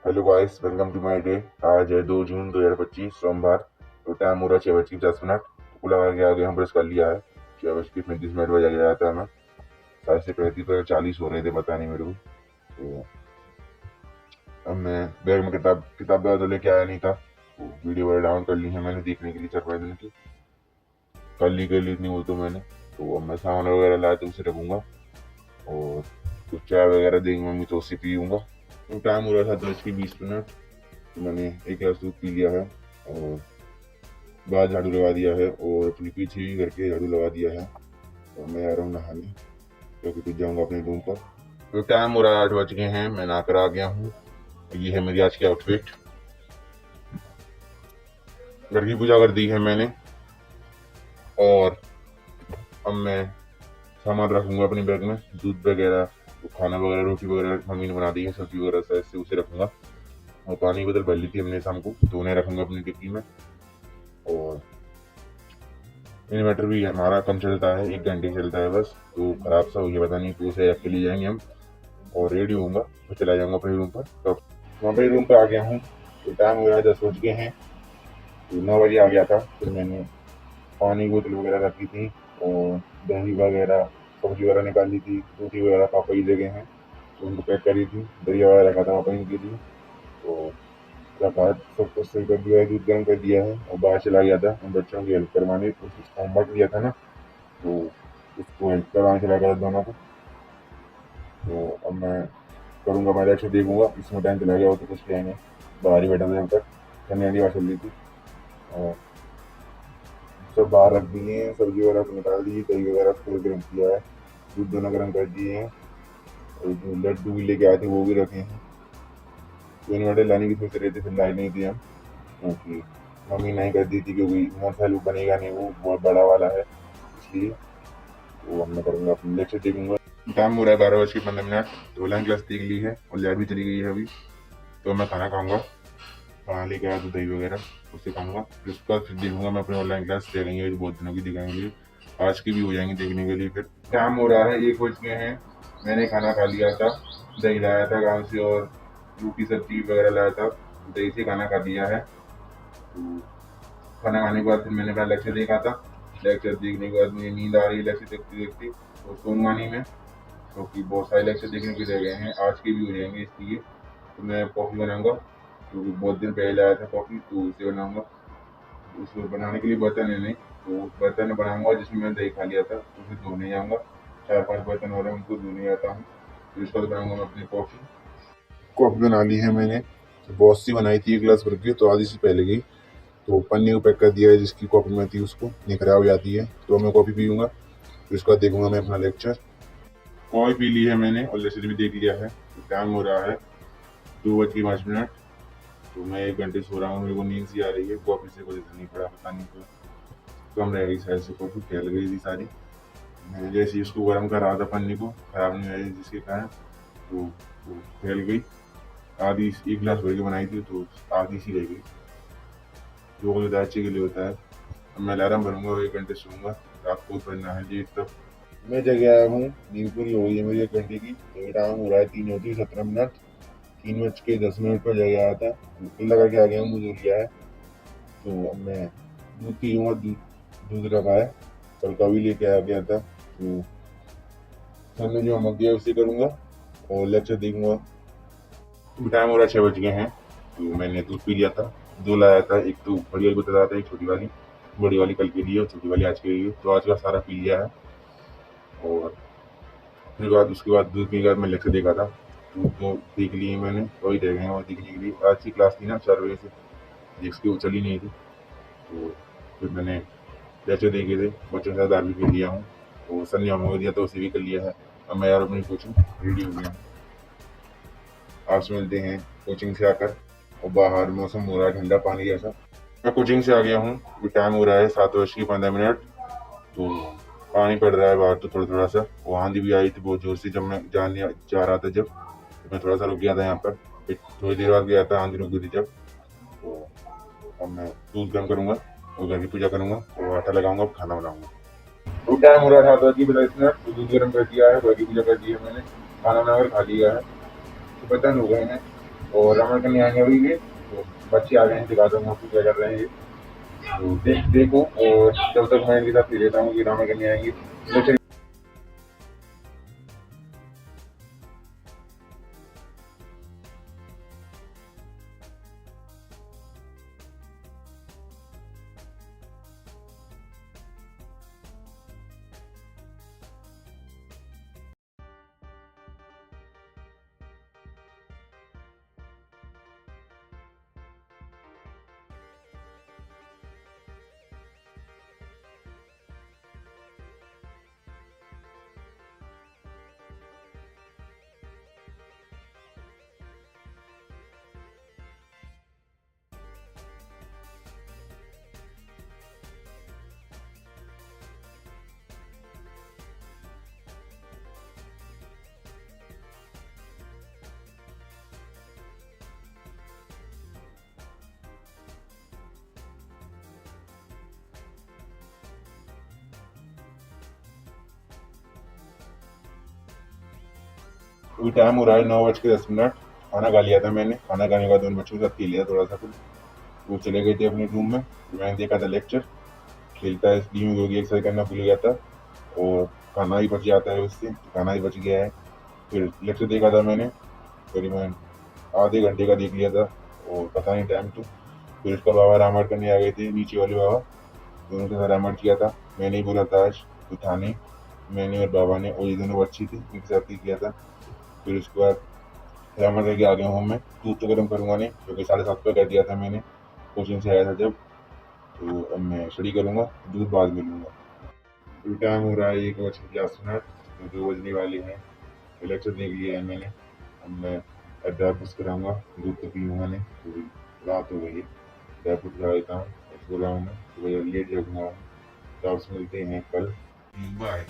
Hello guys, welcome to my day. आज है 2 जून 2025 सोमवार। तो टाइम हो रहा है 6:10। कुल लगा के आगे हम ब्रश कर लिया है। 6:35 बजे गया था मैं। 35:40 हो रहे थे, पता नहीं मेरे को। तो अब मैं बैग में किताब तो लेके आया नहीं था। तो वीडियो वगैरह डाउन कर ली है मैंने देखने के लिए 4-5 दिन की। कल ही कर ली इतनी वो तो मैंने। तो अब मैं सामान वगैरह लाया तो उसे रखूंगा। और कुछ चाय वगैरह देंगे मम्मी तो उससे पीऊंगा। तो टाइम हो रहा था 10:20। तो मैंने एक गिलास दूध पी लिया है और बाहर झाड़ू लगा दिया है और अपनी पीछे भी करके झाड़ू लगा दिया है। और मैं आ रहा हूँ नहाने, क्योंकि फिर जाऊँगा अपने रूम पर। तो टाइम हो रहा है 8 बज गए हैं, मैं नहा कर आ गया हूँ। ये है मेरी आज की आउटफिट। घर की पूजा कर दी है मैंने और अब मैं सामान रखूंगा अपने बैग में। दूध वगैरह, तो खाना वगैरह, रोटी वगैरह मम्मी ने बना दी है, सब्जी वगैरह शायद से उसे रखूंगा। और पानी की बोतल भर ली थी हमने शाम को, तो उन्हें रखूंगा अपनी डिक्की में। और इन्वर्टर भी हमारा कम चलता है, 1 घंटे चलता है बस। तो खराब सा हो गया, पता नहीं, तो उसे के लिए जाएंगे हम। और रेडी होऊंगा तो चला जाऊंगा अपने रूम पर। तो मैं अपने रूम पर आ गया हूँ। तो टाइम हो रहा है 10 बज गए हैं। तो 9 बजे आ गया था। फिर मैंने पानी की बोतल वगैरह रखी थी और दही वगैरह, सब्जी वगैरह निकाली थी। रोटी वगैरह पापा ही जगह हैं तो उनको पैक करी थी। दही वगैरह रखा था पापा ही के लिए। तो रखा, सब कुछ सही कर दिया है, दूध गर्म कर दिया है और बाहर चला गया था उन बच्चों की हेल्प करवाने। तो होमवर्क दिया था ना, तो उसको हेल्प करवाने चला गया था दोनों को। तो अब मैं करूँगा, मैं लेक्चर देखूंगा। इसमें टाइम चला गया हो तो कुछ किया नहीं, बाहर ही बैठा था जब तक ठंडी ठंडी हवा चल रही थी। और सब बाहर रख दिए हैं, सब्जी वगैरह को निकाल दी, दही वगैरह खोल के रख दिया है, दूध दोनों गर्म कर दिए हैं। और जो लड्डू भी लेके आए थे वो भी रखे हैं। तो इन्वर्टर लाने की सोच रहे थे, फिर लाई नहीं थी हम, क्योंकि मम्मी नहीं कर दी थी, क्योंकि मोटरसाइकिल बनेगा नहीं, वो बहुत बड़ा वाला है इसलिए। तो अब मैं करूँगा, अपनी लेक्चर देखूंगा। टाइम हो रहा है 12:15। तो ऑनलाइन क्लास देख ली है और लाइट भी चली गई है अभी। तो मैं खाना खाऊंगा, खाना लेके आया तो दही वगैरह उससे खाऊंगा। फिर उसके बाद फिर देखूंगा मैं अपनी ऑनलाइन क्लास देखेंगे, बहुत दिनों की दिखाएंगे, आज की भी हो जाएंगी देखने के लिए। फिर टाइम हो रहा है 1 बज गए हैं। मैंने खाना खा लिया था, दही लाया था गाँव से और रोटी सब्जी वगैरह लाया था, दही से खाना खा लिया है। तो खाना खाने के बाद फिर मैंने अपना लेक्चर देखा था। लेक्चर देखने के बाद मुझे नींद आ रही है लेक्चर देखते देखते, तो सोऊंगा नहीं मैं, क्योंकि बहुत सारे लेक्चर देखने के रह गए हैं, आज के भी हो जाएंगे इसलिए। तो मैं कॉफ़ी बनाऊंगा, क्योंकि बहुत दिन पहले आया था कॉफ़ी, तो उसे बनाऊंगा। उसको बनाने के लिए बर्तन है नहीं, तो बर्तन बनाऊंगा जिसमें मैंने दही खा लिया था, उसे धोने जाऊंगा। 4-5 बर्तन हो रहे हैं, उनको धोने जाता हूँ। फिर उसके बाद बनाऊंगा मैं अपनी कॉफ़ी। कॉफ़ी बना ली है मैंने, बहुत सी बनाई थी, 1 गिलास भर के, तो आधी से पहले गई। तो पन्नी को पैक कर दिया है, जिसकी कॉफ़ी में थी उसको, नहीं खराब हो जाती है। तो मैं कॉफ़ी पीऊँगा, फिर उसके बाद देखूंगा मैं अपना लेक्चर। कॉफ़ी पी ली है मैंने और लेक्चर भी देख लिया है। तो टाइम हो रहा है 2:05। तो मैं 1 घंटे सो रहा हूँ, मेरे को नींद सी आ रही है, कॉफ़ी से कुछ नहीं पड़ा, पता नहीं क्यों कम रह गई शायद से, कॉफ़ी फैल गई थी सारी। मैंने जैसे ही उसको गर्म करा था पन्नी को, खराब नहीं आई जिसके कारण, तो वो फैल गई। आधी 1 गिलास भर के बनाई थी तो आधी सी रह गई, जो कुछ अच्छे के लिए होता है। अब मैं अलार्म भरूंगा, 1 घंटे सोऊंगा, रात को पढ़ना है जी तब। मैं जग आया हूँ, नींद पूरी हो गई है मेरी 1 घंटे की। तो टाइम हो रहा है 3:17। 3:10 पर जग आया था, लगा के आ गया हूँ, मुझे लिया है। तो अब मैं दूध पीऊँगा, दूध रखा है, कल का भी लेके आ गया था। तो सर ने जो होमवर्क दिया उसे करूँगा और लेक्चर देखूँगा। टाइम हो रहा है 6 बज गए हैं। तो मैंने दूध पी लिया था, 2 लाया था, एक तो बड़ी वाली बोतल आता है, एक छोटी वाली। बड़ी वाली कल के लिए और छोटी वाली आज के लिए। तो आज का सारा पी लिया है। और फिर उसके बाद दूध पी के बाद मैं लेक्चर देखा था, दूध तो देख लिए मैंने, वही रह गए हैं और देखने के लिए। आज की क्लास थी ना 4 बजे से, जिसकी वो चली नहीं थी। तो फिर मैंने लेक्चर देखे थे, बच्चों के साथ दाल भी पी लिया हूँ। तो सर ने होमवर्क दिया तो उसे भी कर लिया है। अब मैं यार अपनी कोचिंग रेडी हो गया हूँ। आपसे मिलते हैं कोचिंग से आकर। और बाहर मौसम हो रहा है ठंडा पानी जैसा। मैं कोचिंग से आ गया हूँ, अभी टाइम हो रहा है 7:15। तो पानी पड़ रहा है बाहर तो थोड़ा थोड़ा सा, और आंधी भी आई थी बहुत जोर से जब मैं जाने जा रहा था। जब तो मैं थोड़ा सा रुक गया था यहाँ पर, फिर थोड़ी देर बाद गया था, आंधी रुक गई थी जब। तो अब मैं दूध गर्म करूँगा और घर की पूजा करूँगा और आटा लगाऊंगा, खाना बनाऊंगा। तो टाइम हो रहा था 7:45। तो दूध गर्म कर दिया है, घर की पूजा कर दी है मैंने, खाना बनाकर खा लिया है। तो बर्तन हो गए हैं, और रामायण करने आएंगे अभी ये, तो बच्चे आ गए हैं, दिखाता हूँ आपको क्या कर रहे हैं ये। तो देखो, और जब तक मैं इनके साथ पी लेता हूँ कि रामायण करने आएंगे, तो चलिए। अभी टाइम हो रहा है 9:10। खाना खा लिया था मैंने, खाना खाने के बाद उन बच्चों के साथ खेल लिया थोड़ा सा कुछ। वो चले गए थे अपने रूम में, मैंने देखा था लेक्चर। खेलता है इसलिए योगी एक्सरसाइज करना भूल गया था, और खाना ही बच जाता है उससे, तो खाना ही बच गया है। फिर लेक्चर देखा था मैंने, करीबन आधे घंटे का देख लिया था, और पता नहीं टाइम तो। फिर उसका बाबा रामायण करने आ गए थे, नीचे वाले बाबा, दोनों के साथ रामायण किया था। मैंने ही बोला था आज, तो था नहीं, मैंने और बाबा ने, और ये दोनों अच्छी थी, उनके साथ ही किया था। फिर उसके बाद रामायण करके आ गया हूँ मैं। दूध तो गर्म करूँगा नहीं, क्योंकि 7:30 पे कर दिया था मैंने, कोचिंग से आया था जब। तो अब मैं स्टडी करूँगा, दूध बाद में लूँगा। अभी टाइम हो रहा है 1:50, तो 2 बजने वाले हैं। लेक्चर देख लिया है मैंने, अब मैं ड्राई फ्रूट्स कराऊँगा, दूध तो पीऊँगा नहीं, तो रात हो गई है। ड्राई फ्रूट खा लेता हूँ और सो रहा हूँ मैं, सुबह लेट जगूँगा। तो आपसे मिलते हैं कल, बाय।